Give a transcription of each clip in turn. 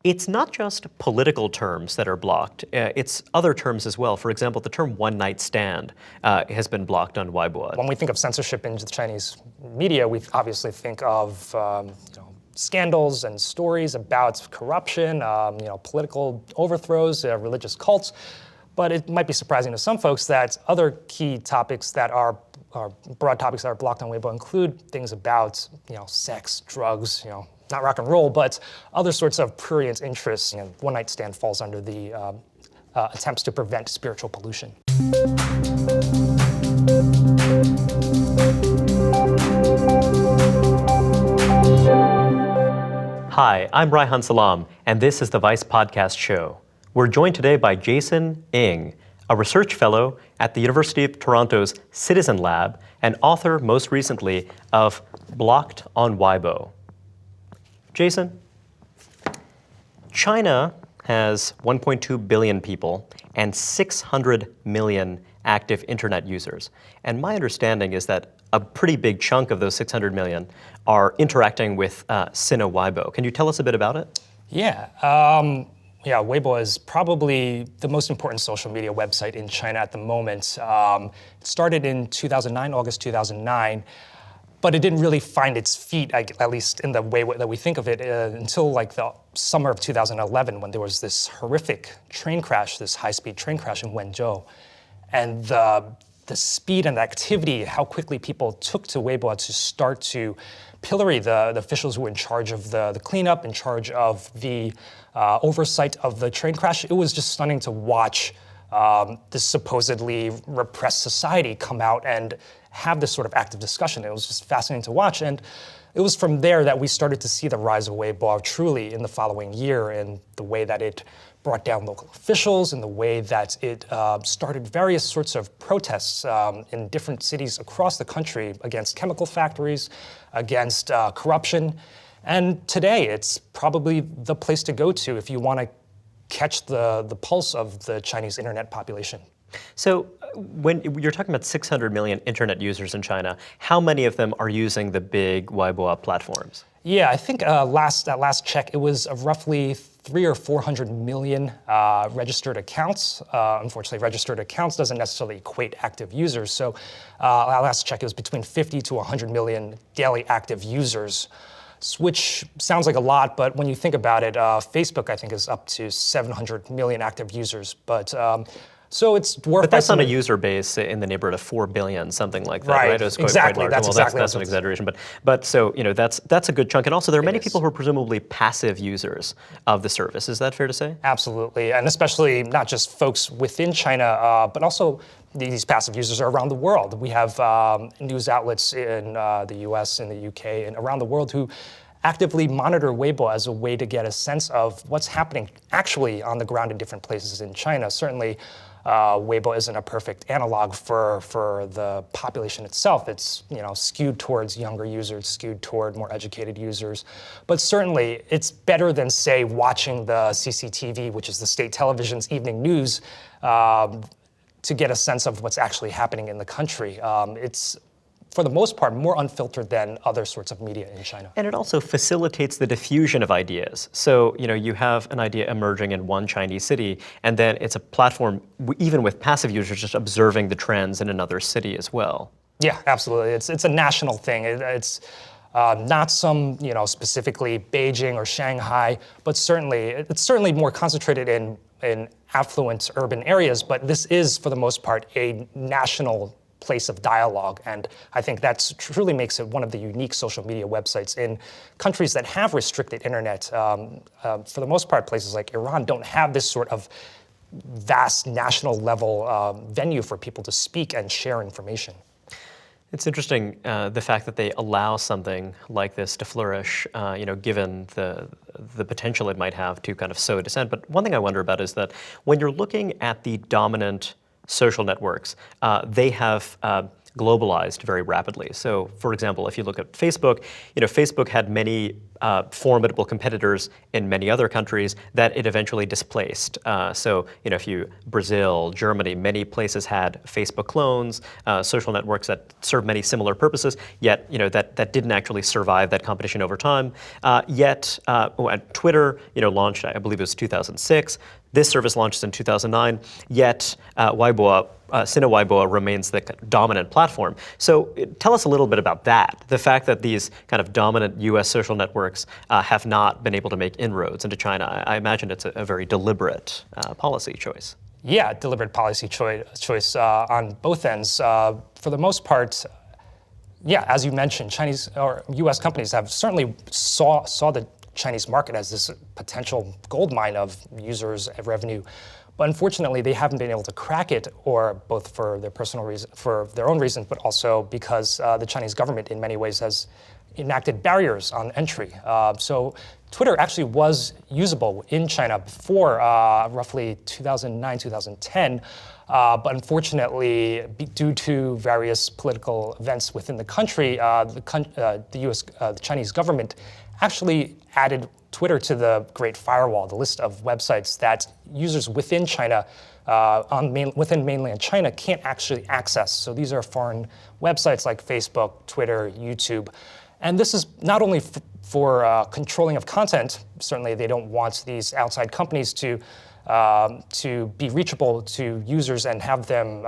It's not just political terms that are blocked, it's other terms as well. For example, the term one night stand has been blocked on Weibo. When we think of censorship in the Chinese media, we obviously think of scandals and stories about corruption, political overthrows, religious cults. But it might be surprising to some folks that other key topics that are broad topics that are blocked on Weibo include things about sex, drugs, not rock and roll, but other sorts of prurient interests. One night stand falls under the attempts to prevent spiritual pollution. Hi, I'm Raihan Salam, and this is the Vice Podcast Show. We're joined today by Jason Ng, a research fellow at the University of Toronto's Citizen Lab and author, most recently, of Blocked on Weibo. Jason, China has 1.2 billion people and 600 million active internet users. And my understanding is that a pretty big chunk of those 600 million are interacting with Sina Weibo. Can you tell us a bit about it? Yeah. Weibo is probably the most important social media website in China at the moment. It started in 2009, August 2009. But it didn't really find its feet, at least in the way that we think of it, until like the summer of 2011, when there was this horrific train crash, this high-speed train crash in Wenzhou. And the speed and activity, how quickly people took to Weibo to start to pillory the officials who were in charge of the cleanup, in charge of the oversight of the train crash. It was just stunning to watch this supposedly repressed society come out and have this sort of active discussion. It was just fascinating to watch. And it was from there that we started to see the rise of Weibo truly in the following year, in the way that it brought down local officials, in the way that it started various sorts of protests in different cities across the country against chemical factories, against corruption. And today, it's probably the place to go to if you want to catch the pulse of the Chinese internet population. So when you're talking about 600 million internet users in China, how many of them are using the big Weibo platforms? Yeah, I think at last check, it was roughly 300 or 400 million registered accounts. Unfortunately, registered accounts doesn't necessarily equate active users. So at last check, it was between 50 to 100 million daily active users, which sounds like a lot, but when you think about it, Facebook, I think, is up to 700 million active users. But so it's dwarfed. But that's not a user base in the neighborhood of 4 billion, something like that, right? It's exactly. Quite large. That's an exaggeration, but so that's a good chunk. And also, there are many people who are presumably passive users of the service. Is that fair to say? Absolutely, and especially not just folks within China, but also these passive users are around the world. We have news outlets in the U.S., in the U.K., and around the world who actively monitor Weibo as a way to get a sense of what's happening actually on the ground in different places in China. Certainly, Weibo isn't a perfect analog for the population itself. It's skewed towards younger users, skewed toward more educated users. But certainly, it's better than, say, watching the CCTV, which is the state television's evening news, to get a sense of what's actually happening in the country. It's, for the most part, more unfiltered than other sorts of media in China. And it also facilitates the diffusion of ideas. So, you have an idea emerging in one Chinese city, and then it's a platform, even with passive users, just observing the trends in another city as well. Yeah, absolutely. It's a national thing. It's not some, specifically Beijing or Shanghai, but it's certainly more concentrated in affluent urban areas, but this is, for the most part, a national place of dialogue, and I think that truly makes it one of the unique social media websites in countries that have restricted internet. For the most part, places like Iran don't have this sort of vast national level venue for people to speak and share information. It's interesting the fact that they allow something like this to flourish, given the potential it might have to kind of sow dissent. But one thing I wonder about is that when you're looking at the dominant social networks, they have globalized very rapidly. So, for example, if you look at Facebook, Facebook had many formidable competitors in many other countries that it eventually displaced. So, if Brazil, Germany, many places had Facebook clones, social networks that serve many similar purposes, yet, that didn't actually survive that competition over time. Yet, Twitter, launched, I believe it was 2006. This service launched in 2009, yet Sina Weibo remains the dominant platform. So tell us a little bit about that, the fact that these kind of dominant US social networks have not been able to make inroads into China. I imagine it's a very deliberate policy choice. Yeah, deliberate policy choice on both ends. For the most part, yeah, as you mentioned, Chinese or US companies have certainly saw the Chinese market as this potential gold mine of users and revenue. But unfortunately, they haven't been able to crack it, or both for their personal reason, for their own reasons, but also because the Chinese government, in many ways, has enacted barriers on entry. So Twitter actually was usable in China before roughly 2009, 2010. But unfortunately, due to various political events within the country, the Chinese government actually added Twitter to the Great Firewall, the list of websites that users within China, within mainland China, can't actually access. So these are foreign websites like Facebook, Twitter, YouTube. And this is not only for controlling of content. Certainly, they don't want these outside companies to be reachable to users and have them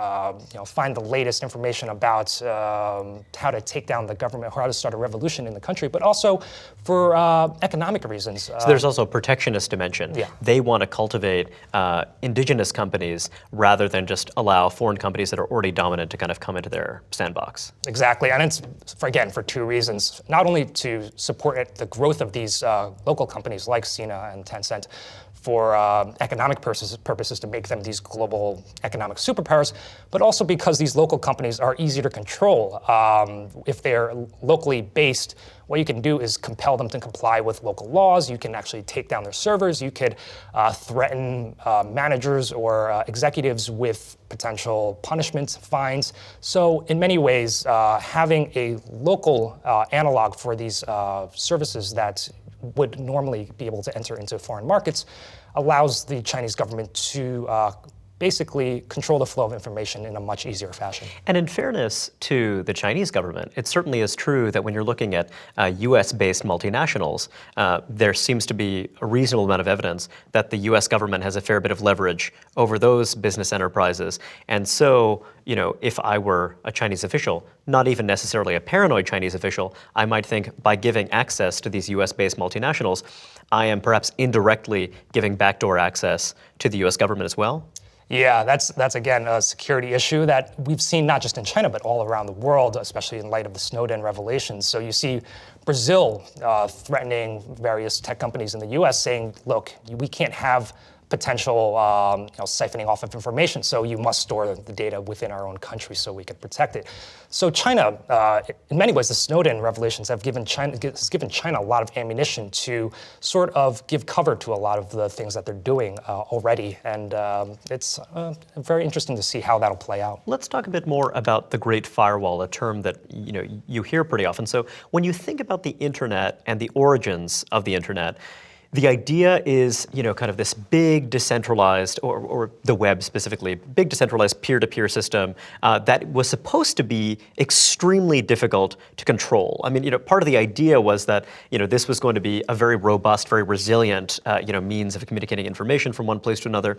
find the latest information about how to take down the government or how to start a revolution in the country, but also for economic reasons. So there's also a protectionist dimension. Yeah. They want to cultivate indigenous companies rather than just allow foreign companies that are already dominant to kind of come into their sandbox. Exactly, and it's, for two reasons. Not only to support the growth of these local companies like Sina and Tencent, for economic purposes to make them these global economic superpowers, but also because these local companies are easier to control. If they're locally based, what you can do is compel them to comply with local laws. You can actually take down their servers. You could threaten managers or executives with potential punishments, fines. So in many ways, having a local analog for these services that would normally be able to enter into foreign markets allows the Chinese government to basically control the flow of information in a much easier fashion. And in fairness to the Chinese government, it certainly is true that when you're looking at US-based multinationals, there seems to be a reasonable amount of evidence that the US government has a fair bit of leverage over those business enterprises. And so, if I were a Chinese official, not even necessarily a paranoid Chinese official, I might think by giving access to these US-based multinationals, I am perhaps indirectly giving backdoor access to the US government as well. Yeah, that's again a security issue that we've seen not just in China, but all around the world, especially in light of the Snowden revelations. So you see Brazil threatening various tech companies in the US saying, look, we can't have potential siphoning off of information, so you must store the data within our own country so we can protect it. So China, in many ways, the Snowden revelations has given China a lot of ammunition to sort of give cover to a lot of the things that they're doing already, and it's very interesting to see how that'll play out. Let's talk a bit more about the Great Firewall, a term that you hear pretty often. So when you think about the internet and the origins of the internet, the idea is, kind of this big decentralized, or the web specifically, big decentralized peer-to-peer system that was supposed to be extremely difficult to control. I mean, part of the idea was that, this was going to be a very robust, very resilient, means of communicating information from one place to another.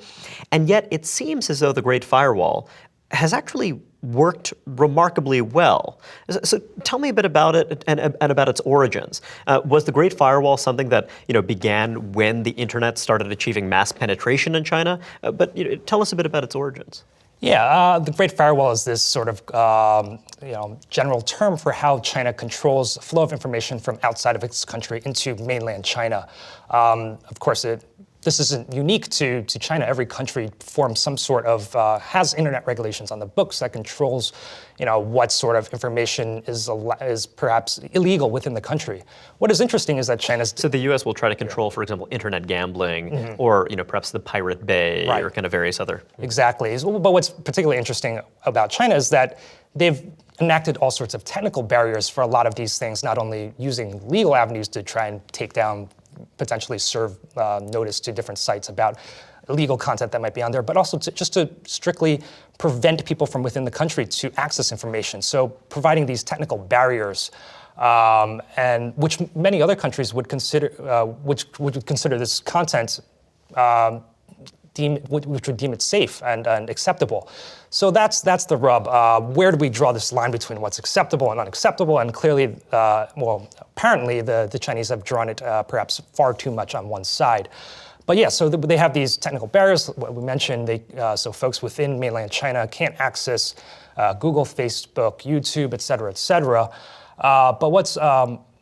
And yet it seems as though the Great Firewall has actually worked remarkably well. So tell me a bit about it and about its origins. Was the Great Firewall something that began when the internet started achieving mass penetration in China? But tell us a bit about its origins. Yeah, the Great Firewall is this sort of general term for how China controls the flow of information from outside of its country into mainland China. Of course, this isn't unique to China. Every country forms some sort of, has internet regulations on the books that controls, what sort of information is perhaps illegal within the country. What is interesting is that China's... So the US will try to control, for example, internet gambling, or, perhaps the Pirate Bay, or kind of various other... Exactly. But what's particularly interesting about China is that they've enacted all sorts of technical barriers for a lot of these things, not only using legal avenues to try and take down, potentially serve notice to different sites about illegal content that might be on there, but also just to strictly prevent people from within the country to access information. So providing these technical barriers, and which many other countries would consider, which would consider this content which would deem it safe and acceptable. So that's the rub. Where do we draw this line between what's acceptable and unacceptable? And clearly, apparently the Chinese have drawn it perhaps far too much on one side. But yeah, so they have these technical barriers. What we mentioned, so folks within mainland China can't access Google, Facebook, YouTube, et cetera, et cetera. But what's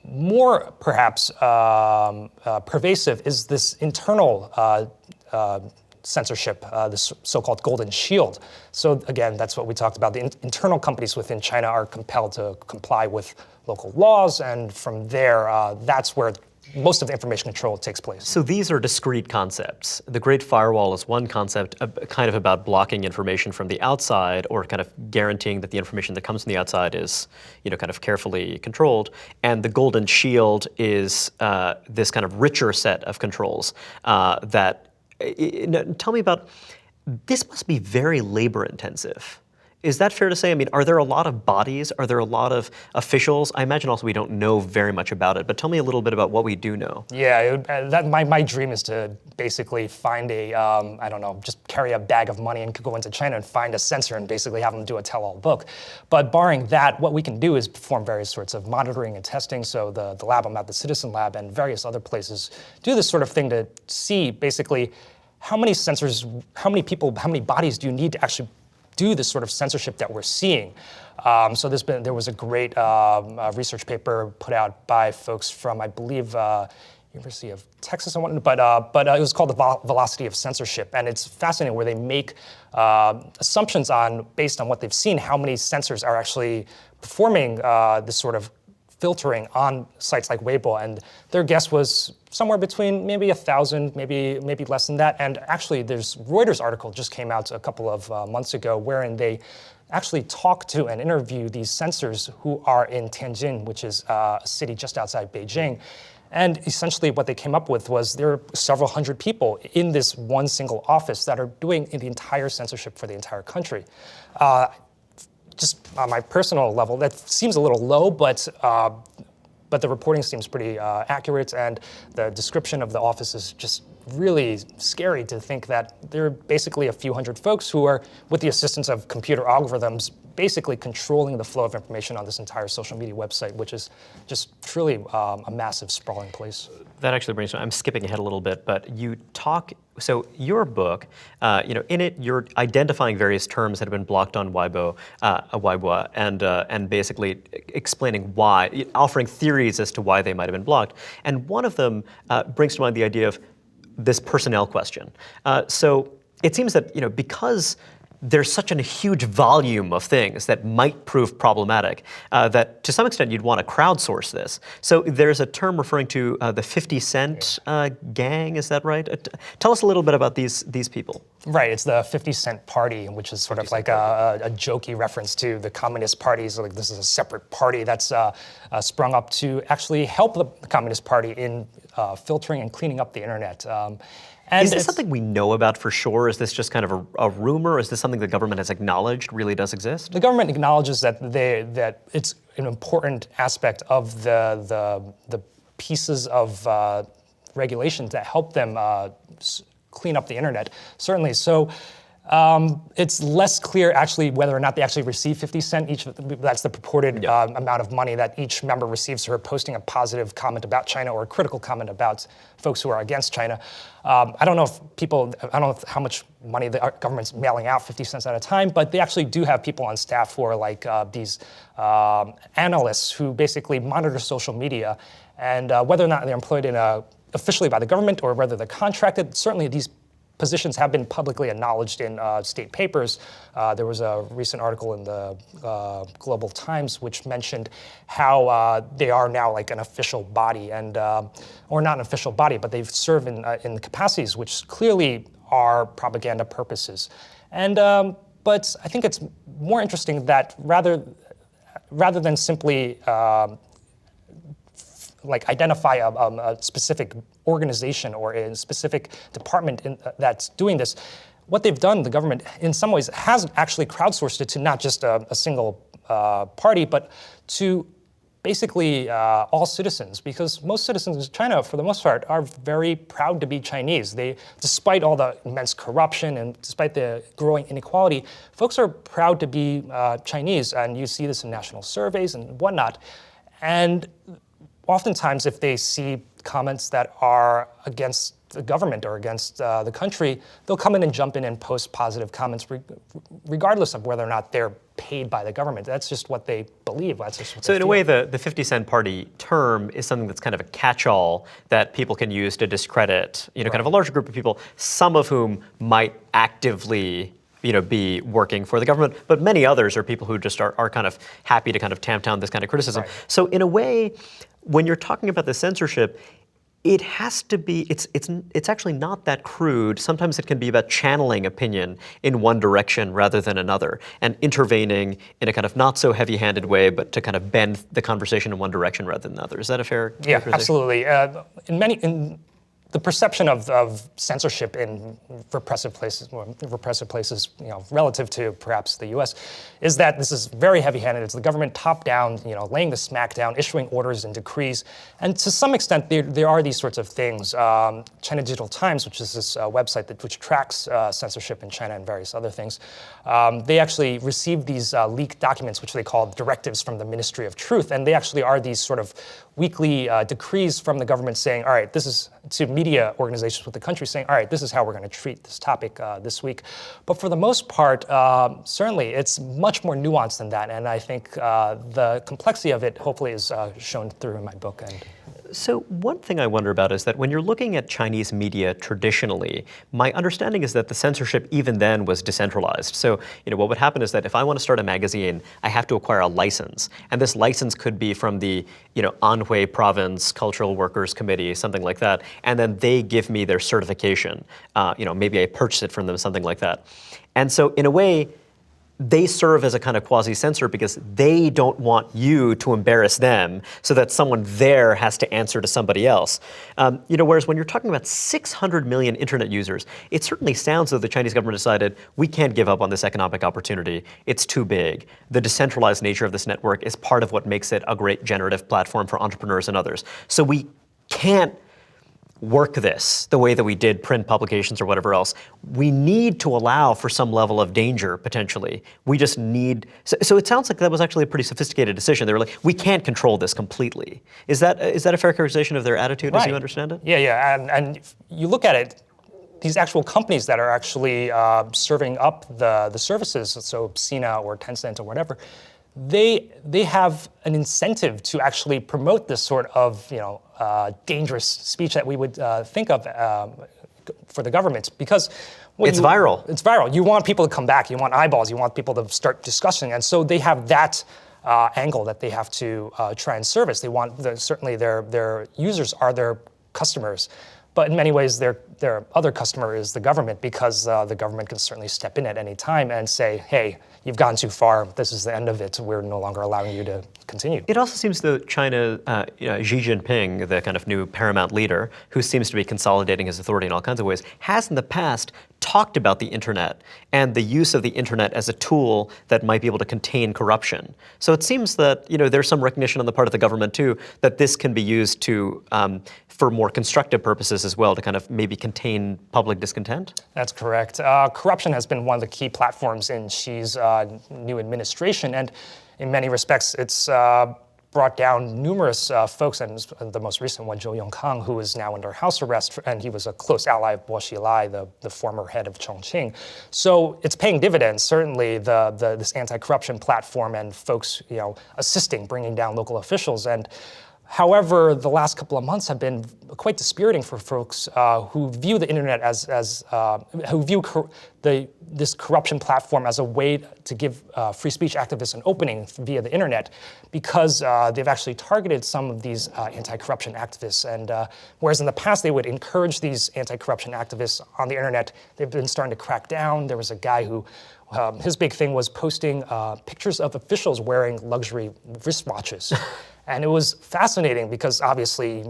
more perhaps pervasive is this internal censorship, this so-called golden shield. So again, that's what we talked about. The internal companies within China are compelled to comply with local laws, and from there, that's where most of the information control takes place. So these are discrete concepts. The Great Firewall is one concept, kind of about blocking information from the outside, or kind of guaranteeing that the information that comes from the outside is, kind of carefully controlled. And the Golden Shield is this kind of richer set of controls that. Tell me about, this must be very labor intensive. Is that fair to say? I mean, are there a lot of bodies? Are there a lot of officials? I imagine also we don't know very much about it, but tell me a little bit about what we do know. Yeah, my dream is to basically find just carry a bag of money and go into China and find a censor and basically have them do a tell-all book. But barring that, what we can do is perform various sorts of monitoring and testing. So the lab I'm at, the Citizen Lab, and various other places do this sort of thing to see basically how many censors, how many people, how many bodies do you need to actually do this sort of censorship that we're seeing. So there was a great research paper put out by folks from, I believe, University of Texas, but it was called the Velocity of Censorship, and it's fascinating where they make assumptions based on what they've seen, how many censors are actually performing this sort of filtering on sites like Weibo, and their guess was somewhere between maybe 1,000, maybe less than that. And actually, there's Reuters article just came out a couple of months ago, wherein they actually talk to and interview these censors who are in Tianjin, which is a city just outside Beijing. And essentially what they came up with was there are several hundred people in this one single office that are doing the entire censorship for the entire country. Just on my personal level, that seems a little low, but the reporting seems pretty accurate, and the description of the office is just really scary to think that there are basically a few hundred folks who are, with the assistance of computer algorithms, basically controlling the flow of information on this entire social media website, which is just truly a massive sprawling place. That actually brings me, I'm skipping ahead a little bit, but you talk, so your book, in it you're identifying various terms that have been blocked on Weibo, and basically explaining why, offering theories as to why they might have been blocked. And one of them brings to mind the idea of this personnel question. So it seems that, because there's such a huge volume of things that might prove problematic that to some extent you'd want to crowdsource this. So there's a term referring to the 50 Cent gang, is that right? Tell us a little bit about these people. Right, it's the 50 Cent Party, which is sort of like a jokey reference to the Communist parties. Like this is a separate party that's sprung up to actually help the Communist Party in filtering and cleaning up the internet. And is this something we know about for sure? Is this just kind of a rumor? Is this something the government has acknowledged really does exist? The government acknowledges that it's an important aspect of the pieces of regulation that help them clean up the internet, certainly. So it's less clear actually whether or not they actually receive 50 cents each. That's the purported amount of money that each member receives for posting a positive comment about China or a critical comment about folks who are against China. I don't know how much money the government's mailing out 50 cents at a time, but they actually do have people on staff who are like these analysts who basically monitor social media, and whether or not they're employed officially by the government or whether they're contracted, certainly these positions have been publicly acknowledged in state papers. There was a recent article in the Global Times which mentioned how they are now like an official body, and or not an official body, but they've served in capacities which clearly are propaganda purposes. And but I think it's more interesting that rather rather than simply like identify a specific organization or a specific department that's doing this, what they've done, the government, in some ways, has actually crowdsourced it to not just a single party, but to basically all citizens, because most citizens in China, for the most part, are very proud to be Chinese. They, despite all the immense corruption and despite the growing inequality, folks are proud to be Chinese, and you see this in national surveys and whatnot. And oftentimes, if they see comments that are against the government or against the country, they'll come in and jump in and post positive comments regardless of whether or not they're paid by the government. That's just what they believe. That's just what so they in feel. a way, the 50-cent party term is something that's kind of a catch-all that people can use to discredit, kind of a larger group of people, some of whom might actively be working for the government, but many others are people who just are kind of happy to kind of tamp down this kind of criticism. Right. So in a way, when you're talking about the censorship, it has to be, it's actually not that crude. Sometimes it can be about channeling opinion in one direction rather than another, and intervening in a kind of not so heavy-handed way, but to kind of bend the conversation in one direction rather than another. Is that a fair characterization? Absolutely. In the perception of censorship in repressive places, relative to perhaps the U.S., is that this is very heavy-handed. It's the government top-down, laying the smack down, issuing orders and decrees. And to some extent, there are these sorts of things. China Digital Times, which is this website which tracks censorship in China and various other things, they actually received these leaked documents, which they call directives from the Ministry of Truth. And they actually are these sort of weekly decrees from the government saying, all right, this is to media organizations with the country saying, all right, this is how we're going to treat this topic this week. But for the most part, certainly, it's much more nuanced than that. And I think the complexity of it hopefully is shown through in my book. So one thing I wonder about is that when you're looking at Chinese media traditionally, my understanding is that the censorship even then was decentralized. So, what would happen is that if I want to start a magazine, I have to acquire a license. And this license could be from the, Anhui Province Cultural Workers Committee, something like that. And then they give me their certification. Maybe I purchase it from them, something like that. And so in a way, they serve as a kind of quasi-censor because they don't want you to embarrass them so that someone there has to answer to somebody else. Whereas when you're talking about 600 million internet users, it certainly sounds as though the Chinese government decided we can't give up on this economic opportunity. It's too big. The decentralized nature of this network is part of what makes it a great generative platform for entrepreneurs and others. So we can't work this the way that we did print publications or whatever else. We need to allow for some level of danger, potentially. We just need, so it sounds like that was actually a pretty sophisticated decision. They were like, we can't control this completely. Is that a fair characterization of their attitude as you understand it? Yeah. And if you look at it, these actual companies that are actually serving up the services, so Sina or Tencent or whatever, they have an incentive to actually promote this sort of dangerous speech that we would think of for the government, because it's viral. It's viral. You want people to come back. You want eyeballs. You want people to start discussing, and so they have that angle that they have to try and service. They want certainly their users are their customers. But in many ways, their other customer is the government, because the government can certainly step in at any time and say, hey, you've gone too far. This is the end of it. We're no longer allowing you to continue. It also seems that China, Xi Jinping, the kind of new paramount leader, who seems to be consolidating his authority in all kinds of ways, has in the past talked about the internet and the use of the internet as a tool that might be able to contain corruption. So it seems that there's some recognition on the part of the government too that this can be used to for more constructive purposes as well, to kind of maybe contain public discontent? That's correct. Corruption has been one of the key platforms in Xi's new administration, and in many respects, it's brought down numerous folks, and the most recent one, Zhou Yongkang, who is now under house arrest, and he was a close ally of Bo Xilai, the former head of Chongqing. So it's paying dividends, certainly, this anti-corruption platform and folks assisting, bringing down local officials. And however, the last couple of months have been quite dispiriting for folks who view the internet who view this corruption platform as a way to give free speech activists an opening via the internet, because they've actually targeted some of these anti-corruption activists. And whereas in the past they would encourage these anti-corruption activists on the internet, they've been starting to crack down. There was a guy who his big thing was posting pictures of officials wearing luxury wristwatches. And it was fascinating because obviously,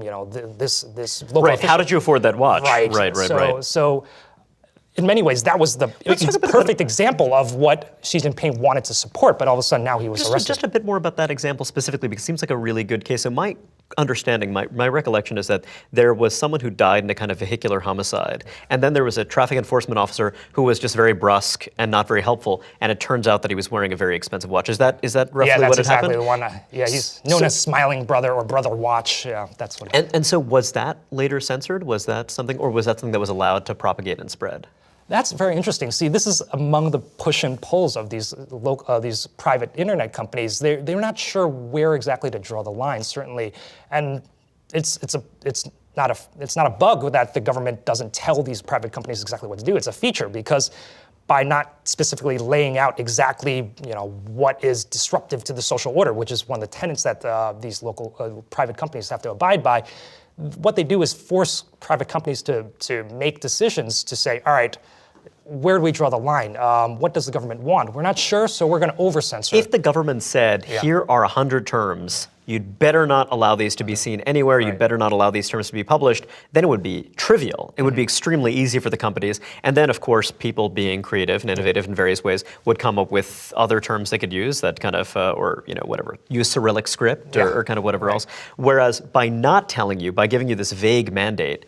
this local Right. official, How did you afford that watch? Right. Right. So in many ways, that was the perfect example of what Xi Jinping wanted to support, but all of a sudden now he was arrested. Just a bit more about that example specifically, because it seems like a really good case. So my understanding, my recollection is that there was someone who died in a kind of vehicular homicide, and then there was a traffic enforcement officer who was just very brusque and not very helpful, and it turns out that he was wearing a very expensive watch. Is that roughly yeah, that's what had exactly happened? the one. He's known as Smiling Brother or Brother Watch. Yeah, that's what. And so was that later censored? Was that something, or was that something that was allowed to propagate and spread? That's very interesting. See, this is among the push and pulls of these private internet companies. They're not sure where exactly to draw the line, certainly, and it's not a bug that the government doesn't tell these private companies exactly what to do. It's a feature because by not specifically laying out exactly what is disruptive to the social order, which is one of the tenets that these local private companies have to abide by. What they do is force private companies to make decisions to say, all right, where do we draw the line? What does the government want? We're not sure, so we're going to over-censor. If the government said, here are 100 terms, you'd better not allow these to be seen anywhere, you'd better not allow these terms to be published, then it would be trivial. It would be extremely easy for the companies. And then, of course, people being creative and innovative in various ways would come up with other terms they could use that kind of, or whatever, use Cyrillic script or kind of whatever else. Whereas by not telling you, by giving you this vague mandate,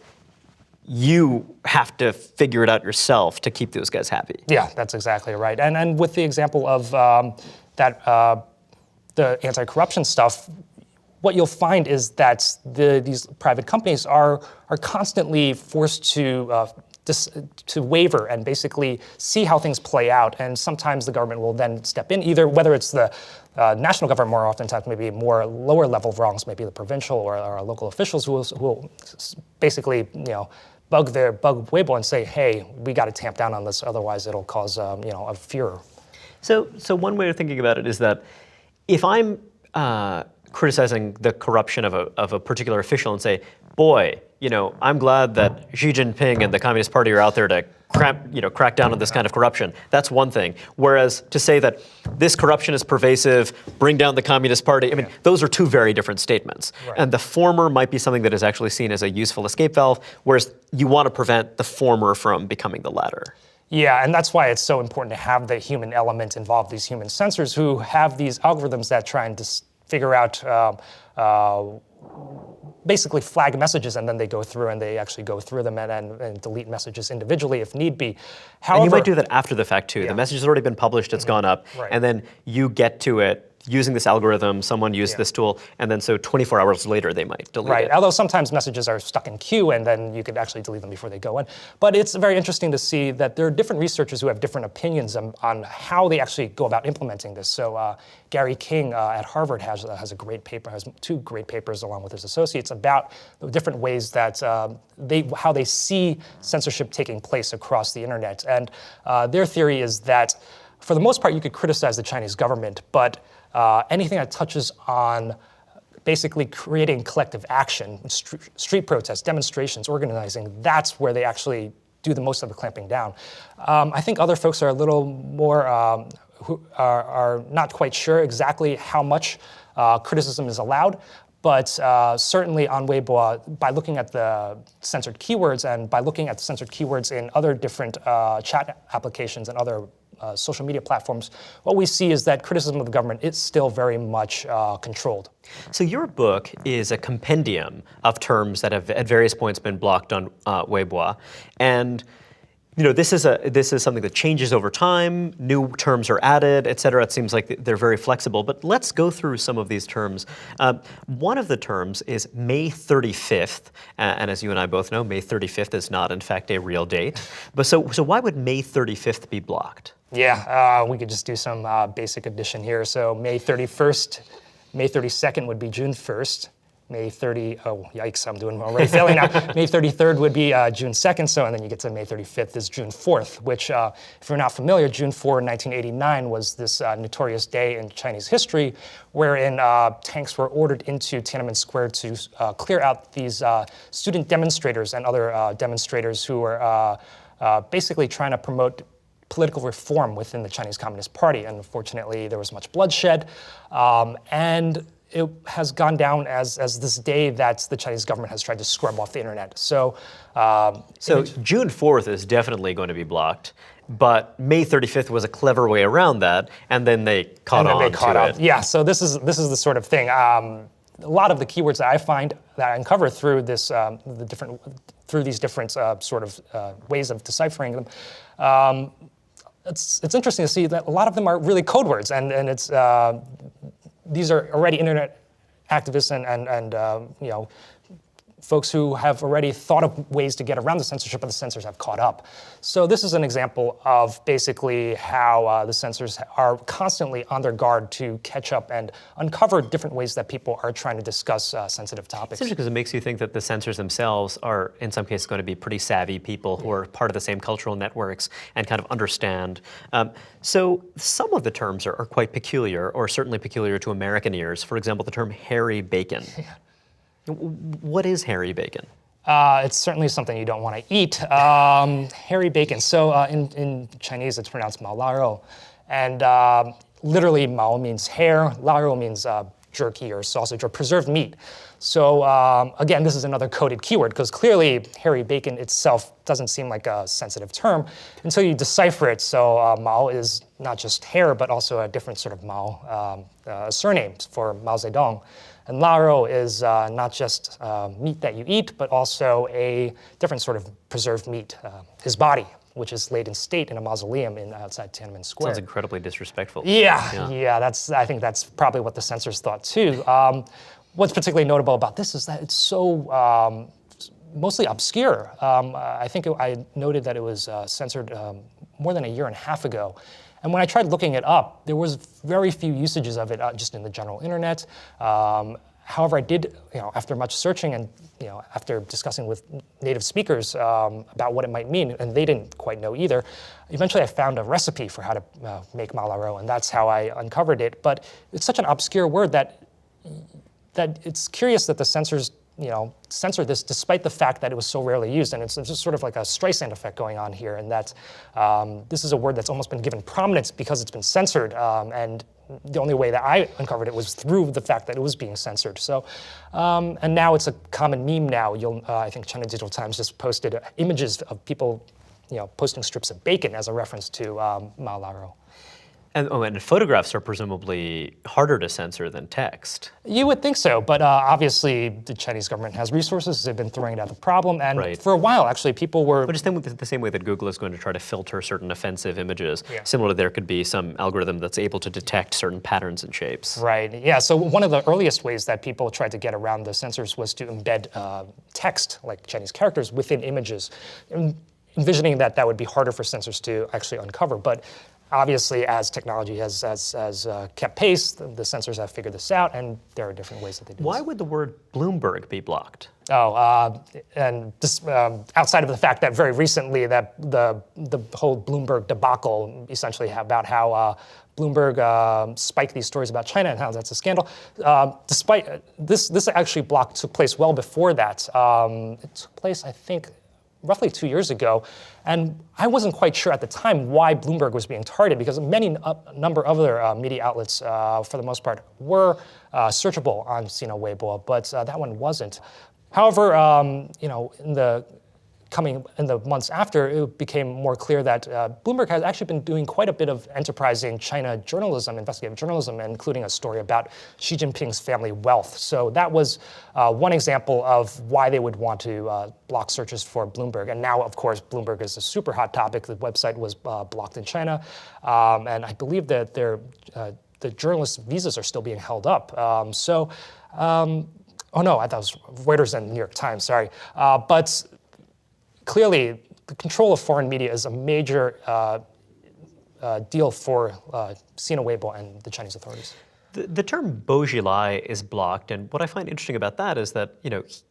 you have to figure it out yourself to keep those guys happy. Yeah, that's exactly right. And with the example of the anti-corruption stuff, what you'll find is that these private companies are constantly forced to waver and basically see how things play out. And sometimes the government will then step in, either whether it's the national government, more oftentimes maybe more lower level wrongs, maybe the provincial or local officials who will basically bug Weibo and say, hey, we got to tamp down on this, otherwise it'll cause a furor. So one way of thinking about it is that if I'm criticizing the corruption of a particular official and say, boy, I'm glad that Xi Jinping and the Communist Party are out there to crack down on this kind of corruption. That's one thing. Whereas to say that this corruption is pervasive, bring down the Communist Party, those are two very different statements. Right. And the former might be something that is actually seen as a useful escape valve, whereas you want to prevent the former from becoming the latter. Yeah, and that's why it's so important to have the human element involved, these human censors who have these algorithms that try and figure out basically flag messages, and then they go through and they actually go through them and delete messages individually if need be. However, and you might do that after the fact too. The message has already been published, it's gone up, and then you get to it using this algorithm, someone used this tool, and then so 24 hours later they might delete it. Right, although sometimes messages are stuck in queue and then you could actually delete them before they go in. But it's very interesting to see that there are different researchers who have different opinions on how they actually go about implementing this. So Gary King at Harvard has a great paper, has two great papers along with his associates about the different ways that how they see censorship taking place across the internet. And their theory is that for the most part you could criticize the Chinese government, but anything that touches on basically creating collective action, street protests, demonstrations, organizing, that's where they actually do the most of the clamping down. I think other folks are a little more, who are not quite sure exactly how much criticism is allowed, but certainly on Weibo, by looking at the censored keywords and by looking at the censored keywords in other different chat applications and other social media platforms, what we see is that criticism of the government is still very much controlled. So your book is a compendium of terms that have at various points been blocked on Weibo, and this is something that changes over time. New terms are added, et cetera. It seems like they're very flexible. But let's go through some of these terms. One of the terms is May 35th, and as you and I both know, May 35th is not, in fact, a real date. But so why would May 35th be blocked? Yeah, we could just do some basic addition here. So May 31st, May 32nd would be June 1st. May 30, oh, yikes, I'm already failing now. May 33rd would be June 2nd, so, and then you get to May 35th is June 4th, which, if you're not familiar, June 4, 1989 was this notorious day in Chinese history wherein tanks were ordered into Tiananmen Square to clear out these student demonstrators and other demonstrators who were basically trying to promote political reform within the Chinese Communist Party. And unfortunately, there was much bloodshed. And it has gone down as this day that the Chinese government has tried to scrub off the internet. So June 4th is definitely going to be blocked, but May 35th was a clever way around that, and then they caught on to it. Yeah, so this is the sort of thing. A lot of the keywords that I find that I uncover through this through these different sort of ways of deciphering them. It's interesting to see that a lot of them are really code words, and it's these are already internet activists and folks who have already thought of ways to get around the censorship, but the censors have caught up. So this is an example of basically how the censors are constantly on their guard to catch up and uncover different ways that people are trying to discuss sensitive topics. It's interesting because it makes you think that the censors themselves are, in some cases, going to be pretty savvy people who are part of the same cultural networks and kind of understand. So some of the terms are quite peculiar, or certainly peculiar to American ears. For example, the term hairy bacon. What is hairy bacon? It's certainly something you don't want to eat. Hairy bacon. So in Chinese, it's pronounced mao la rou. And literally, mao means hair, la rou means jerky or sausage or preserved meat. So again, this is another coded keyword because clearly hairy bacon itself doesn't seem like a sensitive term until you decipher it. So Mao is not just hair, but also a different sort of Mao surname for Mao Zedong. And la rou is not just meat that you eat, but also a different sort of preserved meat, his body, which is laid in state in a mausoleum outside Tiananmen Square. Sounds incredibly disrespectful. Yeah. I think that's probably what the censors thought too. What's particularly notable about this is that it's so mostly obscure. I think I noted that it was censored more than a year and a half ago. And when I tried looking it up, there was very few usages of it just in the general internet. However, I did, after much searching and after discussing with native speakers about what it might mean, and they didn't quite know either, eventually I found a recipe for how to make mao la rou, and that's how I uncovered it. But it's such an obscure word that it's curious that the censors censored this despite the fact that it was so rarely used. And it's just sort of like a Streisand effect going on here, and that this is a word that's almost been given prominence because it's been censored. And the only way that I uncovered it was through the fact that it was being censored. So, and now it's a common meme now. I think China Digital Times just posted images of people, posting strips of bacon as a reference to mao la rou. And photographs are presumably harder to censor than text. You would think so, but obviously the Chinese government has resources. They've been throwing it at the problem, and for a while, actually, people were... But just the same way that Google is going to try to filter certain offensive images, similarly, there could be some algorithm that's able to detect certain patterns and shapes. Right, yeah, so one of the earliest ways that people tried to get around the censors was to embed text, like Chinese characters, within images, envisioning that would be harder for censors to actually uncover. But obviously, as technology has kept pace, the censors have figured this out, and there are different ways that they do Why this. would the word Bloomberg be blocked? And this, outside of the fact that very recently that the whole Bloomberg debacle, essentially about how Bloomberg spiked these stories about China and how that's a scandal. Despite this actually took place well before that. It took place, I think, roughly 2 years ago, and I wasn't quite sure at the time why Bloomberg was being targeted because a number of other media outlets, for the most part, were searchable on Sina Weibo, but that one wasn't. However, in the months after, it became more clear that Bloomberg has actually been doing quite a bit of enterprising China journalism, investigative journalism, including a story about Xi Jinping's family wealth. So that was one example of why they would want to block searches for Bloomberg. And now, of course, Bloomberg is a super hot topic. The website was blocked in China, and I believe that the journalists' visas are still being held up. Oh no, I thought it was Reuters and New York Times, sorry. But clearly, the control of foreign media is a major deal for Sina Weibo and the Chinese authorities. The term Bourgeois is blocked, and what I find interesting about that is that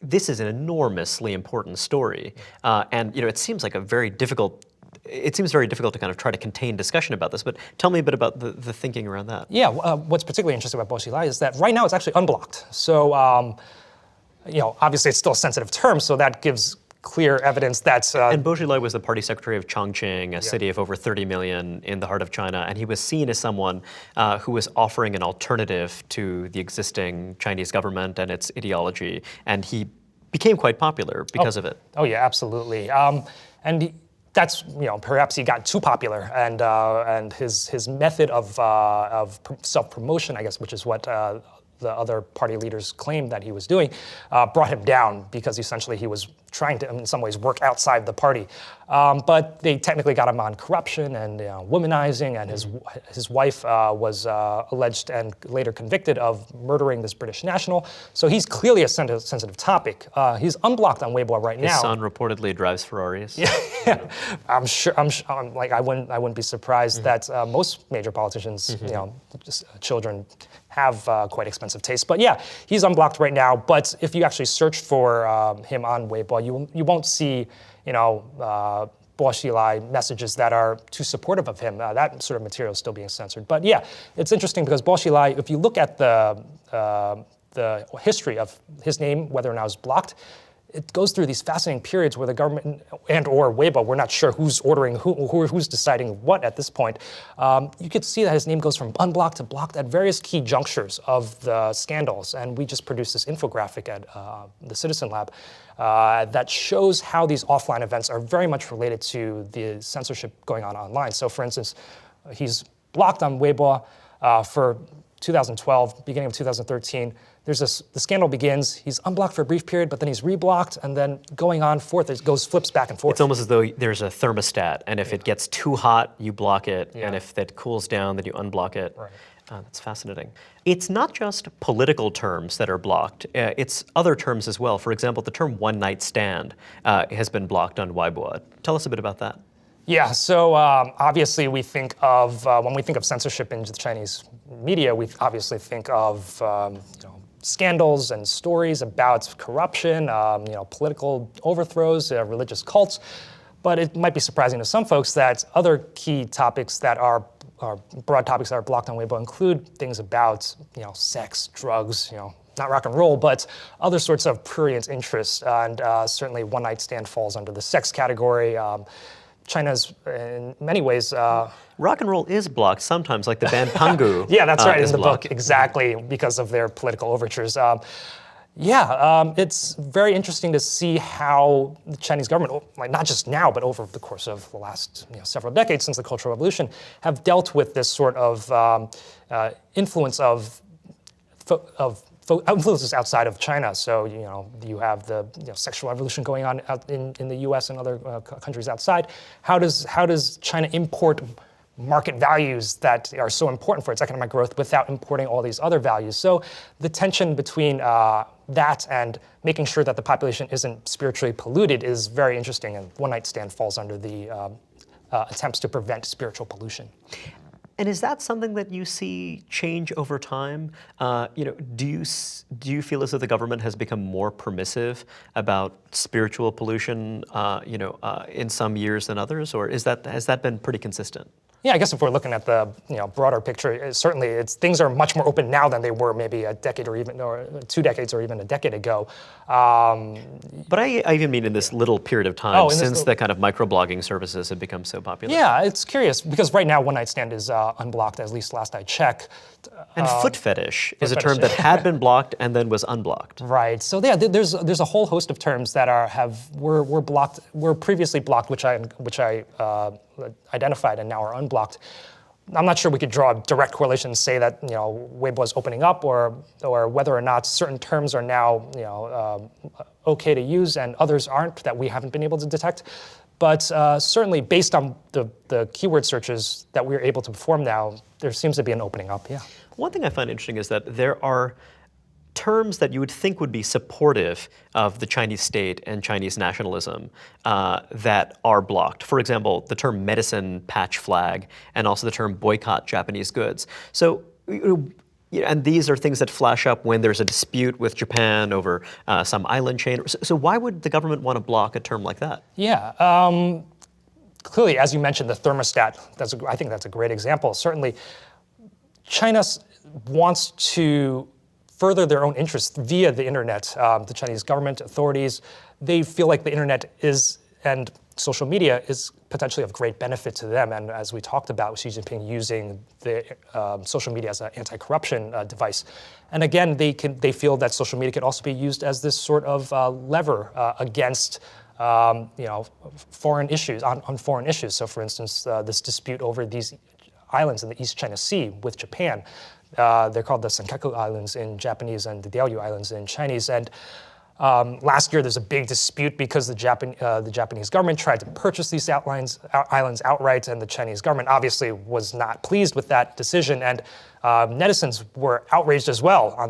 this is an enormously important story, and it seems like very difficult to kind of try to contain discussion about this. But tell me a bit about the thinking around that. Yeah, what's particularly interesting about Bourgeois is that right now it's actually unblocked. So obviously it's still a sensitive term, so that gives clear evidence that. And Bo Xilai was the party secretary of Chongqing, a city of over 30 million in the heart of China, and he was seen as someone who was offering an alternative to the existing Chinese government and its ideology, and he became quite popular because of it. Oh yeah, absolutely. That's, perhaps he got too popular, and his method of self-promotion, I guess, which is what the other party leaders claimed that he was doing, brought him down, because essentially he was trying to, in some ways, work outside the party. But they technically got him on corruption and womanizing, and his wife was alleged and later convicted of murdering this British national. So he's clearly a sensitive topic. He's unblocked on Weibo right now. His son reportedly drives Ferraris. Yeah, I'm sure. I wouldn't be surprised that most major politicians, just children, have quite expensive taste. But yeah, he's unblocked right now. But if you actually search for him on Weibo, you won't see, Bo Xilai messages that are too supportive of him. That sort of material is still being censored. But yeah, it's interesting because Bo Xilai, if you look at the history of his name, whether or not it was blocked, it goes through these fascinating periods where the government and or Weibo, we're not sure who's ordering who's deciding what at this point. You could see that his name goes from unblocked to blocked at various key junctures of the scandals. And we just produced this infographic at the Citizen Lab that shows how these offline events are very much related to the censorship going on online. So for instance, he's blocked on Weibo for 2012, beginning of 2013. The scandal begins, he's unblocked for a brief period, but then he's reblocked, and then going on forth, it flips back and forth. It's almost as though there's a thermostat, and if it gets too hot, you block it, and if that cools down, then you unblock it. Right. That's fascinating. It's not just political terms that are blocked, it's other terms as well. For example, the term one night stand has been blocked on Weibo. Tell us a bit about that. Yeah, so obviously we think of, when we think of censorship in the Chinese media, we obviously think of scandals and stories about corruption, political overthrows, religious cults. But it might be surprising to some folks that other key topics that are broad topics that are blocked on Weibo include things about sex, drugs, not rock and roll, but other sorts of prurient interests. And certainly one night stand falls under the sex category. China's, in many ways... rock and roll is blocked sometimes, like the band Pangu. Yeah, that's right, in the blocked. book, exactly, because of their political overtures. It's very interesting to see how the Chinese government, like not just now, but over the course of the last several decades since the Cultural Revolution, have dealt with this sort of influence of influences outside of China. So you have the sexual revolution going on out in the U.S. and other countries outside. How does China import market values that are so important for its economic growth without importing all these other values? So the tension between that and making sure that the population isn't spiritually polluted is very interesting. And one night stand falls under the attempts to prevent spiritual pollution. And is that something that you see change over time? Do you feel as though the government has become more permissive about spiritual pollution, in some years than others, or has that been pretty consistent? Yeah, I guess if we're looking at the broader picture, certainly things are much more open now than they were maybe a decade or 2 decades or even a decade ago. But I even mean in this little period of time since the kind of microblogging services have become so popular. Yeah, it's curious because right now one night stand is unblocked, at least last I checked. And foot fetish is a term that had been blocked and then was unblocked. Right. So yeah, there's a whole host of terms that were blocked, were previously blocked, which I identified and now are unblocked. I'm not sure we could draw a direct correlation and say that Weibo is opening up, or whether or not certain terms are now okay to use and others aren't that we haven't been able to detect. But certainly, based on the keyword searches that we're able to perform now, there seems to be an opening up. Yeah. One thing I find interesting is that there are terms that you would think would be supportive of the Chinese state and Chinese nationalism that are blocked. For example, the term medicine patch flag and also the term boycott Japanese goods. So, and these are things that flash up when there's a dispute with Japan over some island chain. So why would the government want to block a term like that? Yeah. Clearly, as you mentioned, the thermostat, I think that's a great example. Certainly, China wants to further their own interests via the internet. The Chinese government, authorities, they feel like the internet is, and social media is potentially of great benefit to them. And as we talked about, Xi Jinping using the social media as an anti-corruption device. And again, they feel that social media could also be used as this sort of lever against foreign issues, on foreign issues. So for instance, this dispute over these islands in the East China Sea with Japan, they're called the Senkaku Islands in Japanese and the Diaoyu Islands in Chinese. And last year, there's a big dispute because the Japanese government tried to purchase these islands outright, and the Chinese government obviously was not pleased with that decision. And netizens were outraged as well on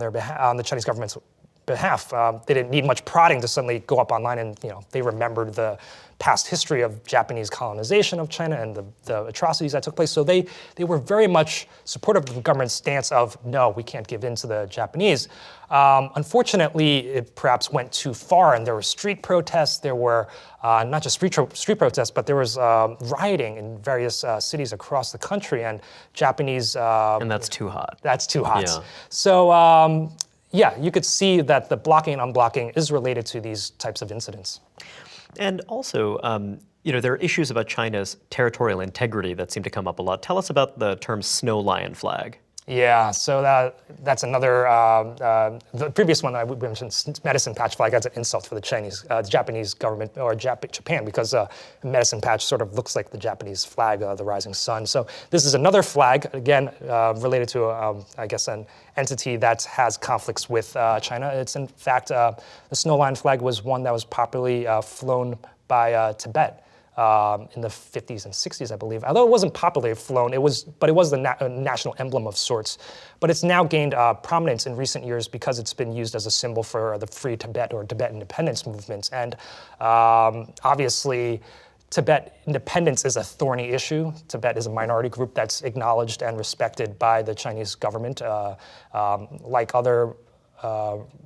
the Chinese government's behalf. They didn't need much prodding to suddenly go up online, and they remembered the past history of Japanese colonization of China and the atrocities that took place. So they were very much supportive of the government's stance of, no, we can't give in to the Japanese. Unfortunately, it perhaps went too far, and there were street protests. There were not just street protests, but there was rioting in various cities across the country, and Japanese... and that's too hot. That's too hot. Yeah. So yeah, you could see that the blocking and unblocking is related to these types of incidents. And also, there are issues about China's territorial integrity that seem to come up a lot. Tell us about the term Snowline Flag. Yeah, so that's another, the previous one that I mentioned, medicine patch flag, that's an insult for the Japanese government, or Japan, because medicine patch sort of looks like the Japanese flag, the rising sun. So this is another flag, again, related to, I guess, an entity that has conflicts with China. It's in fact, the Snowline flag was one that was popularly flown by Tibet. In the 50s and 60s, I believe. Although it wasn't popularly flown, it was the national emblem of sorts. But it's now gained prominence in recent years because it's been used as a symbol for the Free Tibet or Tibet independence movement. And obviously, Tibet independence is a thorny issue. Tibet is a minority group that's acknowledged and respected by the Chinese government, like other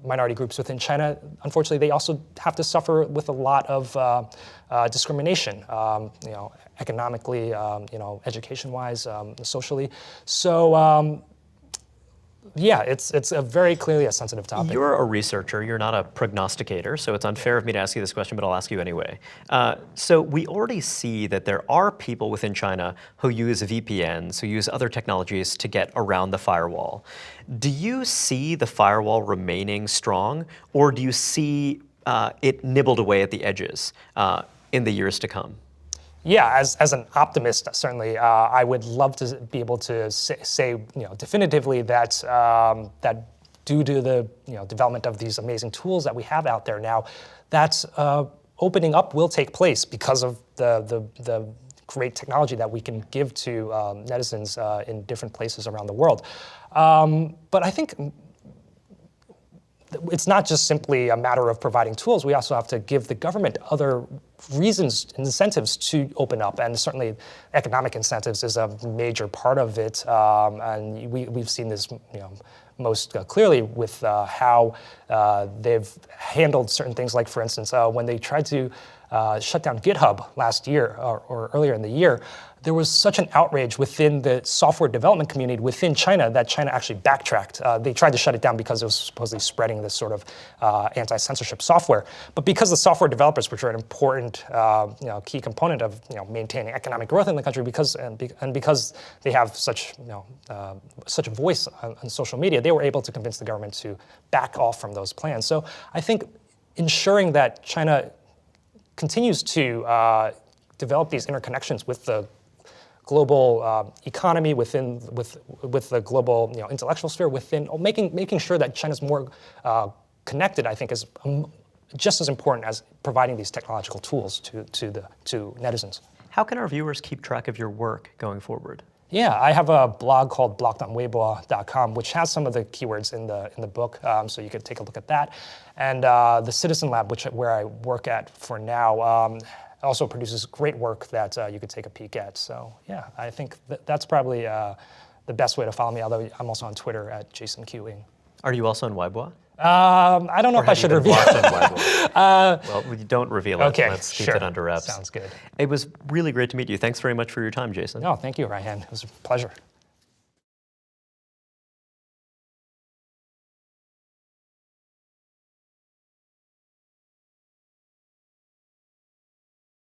minority groups within China. Unfortunately, they also have to suffer with a lot of discrimination, economically, education-wise, socially. So, yeah, it's a very clearly a sensitive topic. You're a researcher, you're not a prognosticator, so it's unfair of me to ask you this question, but I'll ask you anyway. So we already see that there are people within China who use VPNs, who use other technologies to get around the firewall. Do you see the firewall remaining strong, or do you see it nibbled away at the edges in the years to come? Yeah, as an optimist, certainly, I would love to be able to say definitively that that due to the development of these amazing tools that we have out there now, that opening up will take place because of the great technology that we can give to netizens in different places around the world. But I think it's not just simply a matter of providing tools. We also have to give the government other reasons and incentives to open up, and certainly economic incentives is a major part of it. And we've seen this, most clearly with how they've handled certain things. Like, for instance, when they tried to shut down GitHub last year or earlier in the year, there was such an outrage within the software development community within China that China actually backtracked. They tried to shut it down because it was supposedly spreading this sort of anti-censorship software. But because the software developers, which are an important key component of maintaining economic growth in the country, because they have such such a voice on social media, they were able to convince the government to back off from those plans. So I think ensuring that China continues to develop these interconnections with the global economy, with the global intellectual sphere, making sure that China's more connected, I think, is just as important as providing these technological tools to netizens. How can our viewers keep track of your work going forward? Yeah, I have a blog called blog.weibo.com, which has some of the keywords in the book, so you could take a look at that. And the Citizen Lab, where I work at for now, also produces great work that you could take a peek at. So yeah, I think that's probably the best way to follow me, although I'm also on Twitter at JasonQing. Are you also on Weibo? I don't know if I should reveal it. Well, don't reveal it. Okay, Let's keep it under wraps. Sounds good. It was really great to meet you. Thanks very much for your time, Jason. No, thank you, Ryan. It was a pleasure.